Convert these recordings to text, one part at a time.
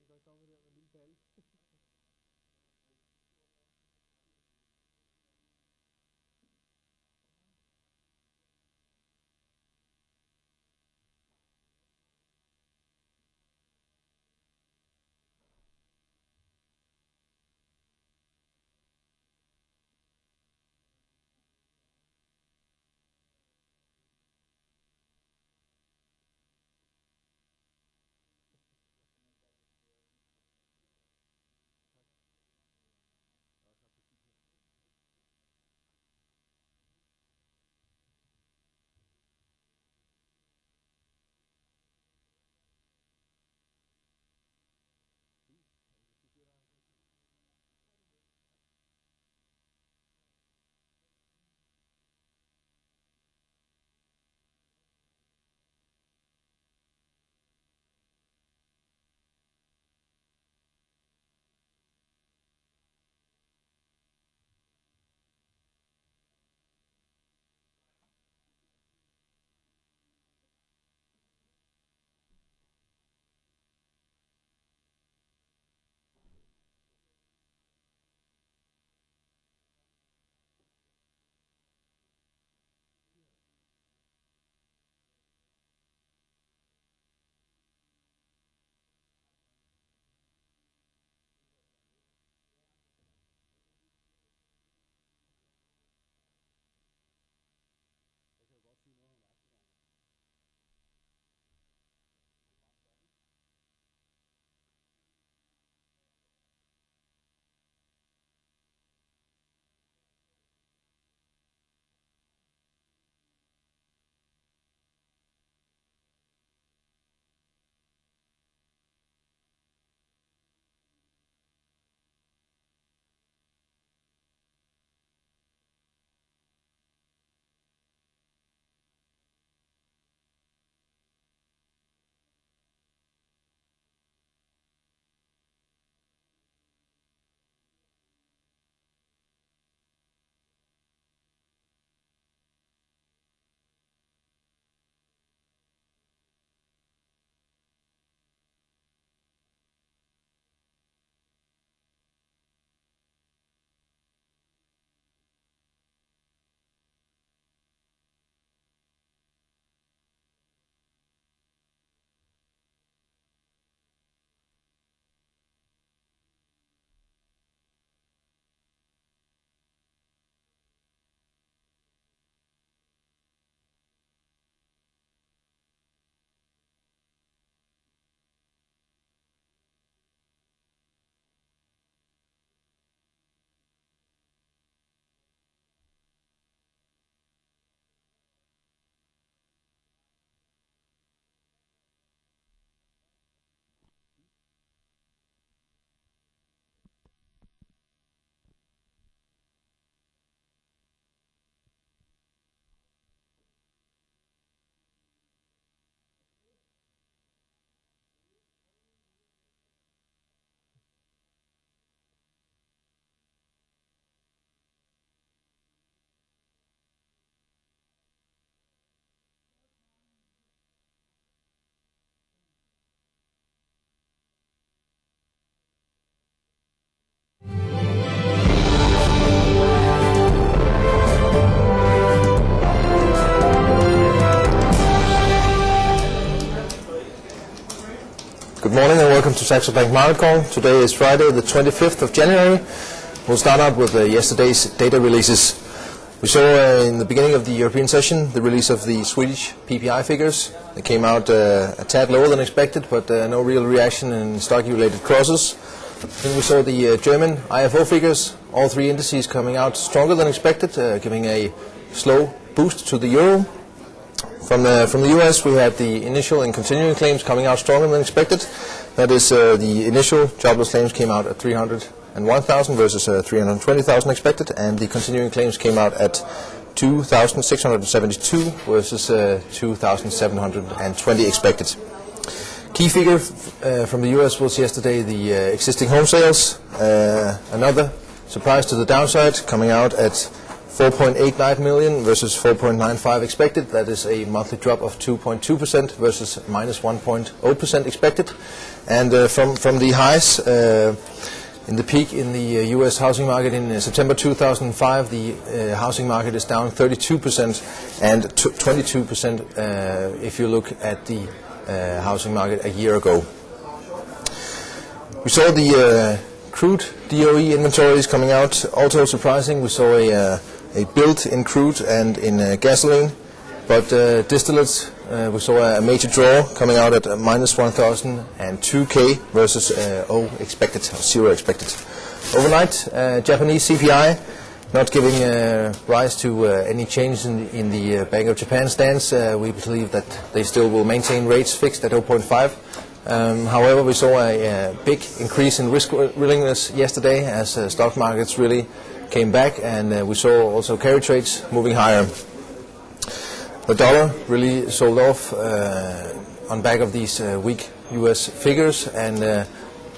gør sommer der med en lille palle. Good morning and welcome to Saxo Bank Market Call. Today is Friday the 25th of January. We'll start out with yesterday's data releases. We saw in the beginning of the European session the release of the Swedish PPI figures. They came out a tad lower than expected, but no real reaction in stock-related crosses. Then we saw the German IFO figures, all three indices coming out stronger than expected, giving a slow boost to the euro. From the US, we had the initial and continuing claims coming out stronger than expected. That is, the initial jobless claims came out at 301,000 versus 320,000 expected, and the continuing claims came out at 2,672 versus 2,720 expected. Key figure from the US was yesterday the existing home sales. Another surprise to the downside, coming out at 4.89 million versus 4.95 expected. That is a monthly drop of 2.2% versus minus 1.0% expected. And from the highs in the peak in the U.S. housing market in September 2005, the housing market is down 32% and 22% if you look at the housing market a year ago. We saw the crude DOE inventories coming out, also surprising. We saw a build in crude and in gasoline, but distillates, we saw a major draw coming out at minus 1,002K versus zero expected. Overnight, Japanese CPI not giving rise to any change in the Bank of Japan stance. We believe that they still will maintain rates fixed at 0.5. However, we saw a big increase in risk willingness yesterday as stock markets really came back, and we saw also carry trades moving higher. The dollar really sold off on back of these weak U.S. figures, and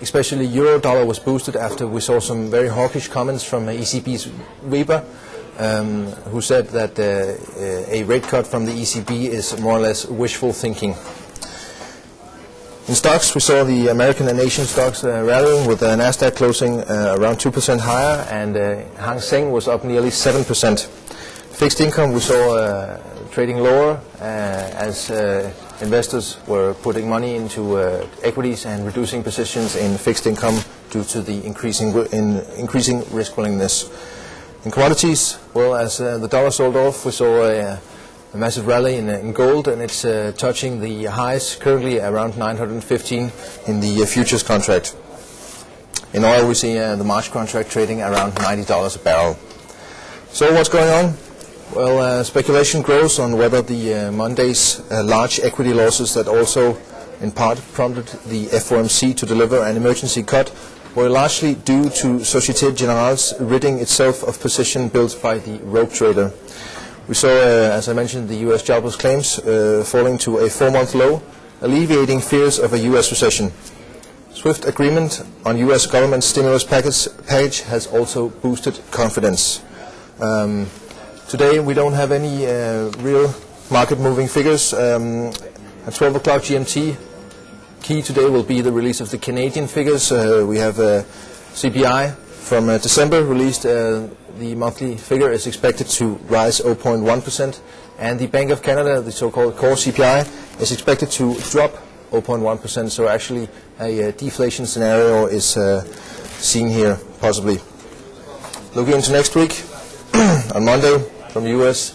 especially euro dollar was boosted after we saw some very hawkish comments from ECB's Weber, who said that a rate cut from the ECB is more or less wishful thinking. In stocks, we saw the American and Asian stocks rallying, with Nasdaq closing around 2% higher, and Hang Seng was up nearly 7%. Fixed income, we saw trading lower as investors were putting money into equities and reducing positions in fixed income due to the increasing risk willingness. In commodities, well, as the dollar sold off, we saw a massive rally in gold, and it's touching the highs currently around 915 in the futures contract. In oil, we see the March contract trading around $90 a barrel. So what's going on? Well, speculation grows on whether the Monday's large equity losses that also in part prompted the FOMC to deliver an emergency cut were largely due to Société Générale's ridding itself of position built by the rogue trader. We saw, as I mentioned, the U.S. jobless claims falling to a 4-month low, alleviating fears of a U.S. recession. Swift agreement on U.S. government stimulus package has also boosted confidence. Today we don't have any real market-moving figures. At 12 o'clock GMT, key today will be the release of the Canadian figures. We have CPI from December released. The monthly figure is expected to rise 0.1%, and the Bank of Canada, the so-called core CPI, is expected to drop 0.1%. So actually a deflation scenario is seen here, possibly. Looking into next week, on Monday from the US,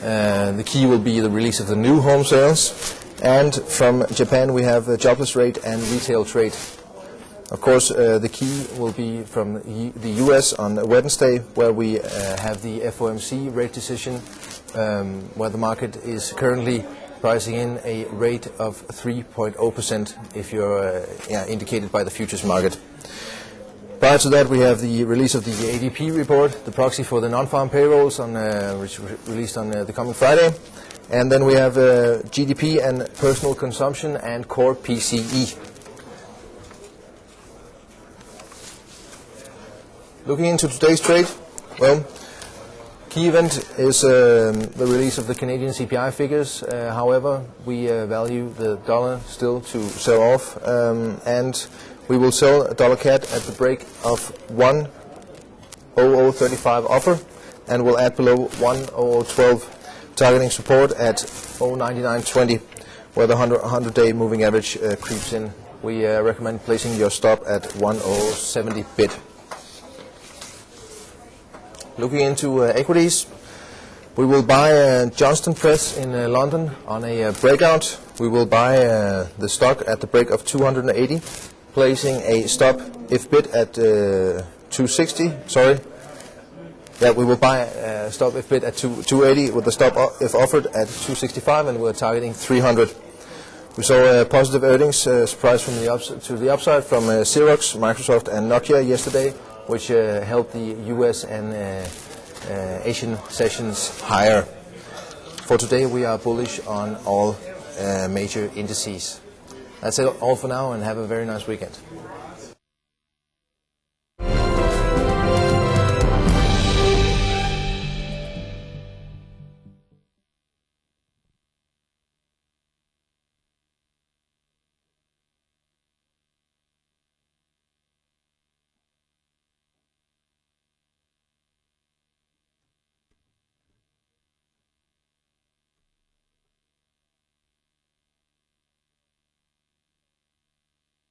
the key will be the release of the new home sales, and from Japan we have the jobless rate and retail trade. Of course, the key will be from the U.S. on Wednesday, where we have the FOMC rate decision, where the market is currently pricing in a rate of 3.0% if you're indicated by the futures market. Prior to that, we have the release of the ADP report, the proxy for the non-farm payrolls, which released on the coming Friday. And then we have GDP and personal consumption and core PCE. Looking into today's trade, well, key event is the release of the Canadian CPI figures. However, we value the dollar still to sell off, and we will sell a dollar CAD at the break of 1.0035 offer, and we'll add below 1.0012, targeting support at 0.9920, where the 100-day moving average creeps in. We recommend placing your stop at 1.070 bid. Looking into equities, we will buy Johnston Press in London on a breakout. We will buy the stock at the break of 280, placing a stop if bid at 260. Sorry. Yeah, we will buy a stop if bid at 280 with the stop if offered at 265, and we're targeting 300. We saw positive earnings surprise from to the upside from Xerox, Microsoft, and Nokia yesterday, which helped the US and Asian sessions higher. For today, we are bullish on all major indices. That's it all for now, and have a very nice weekend.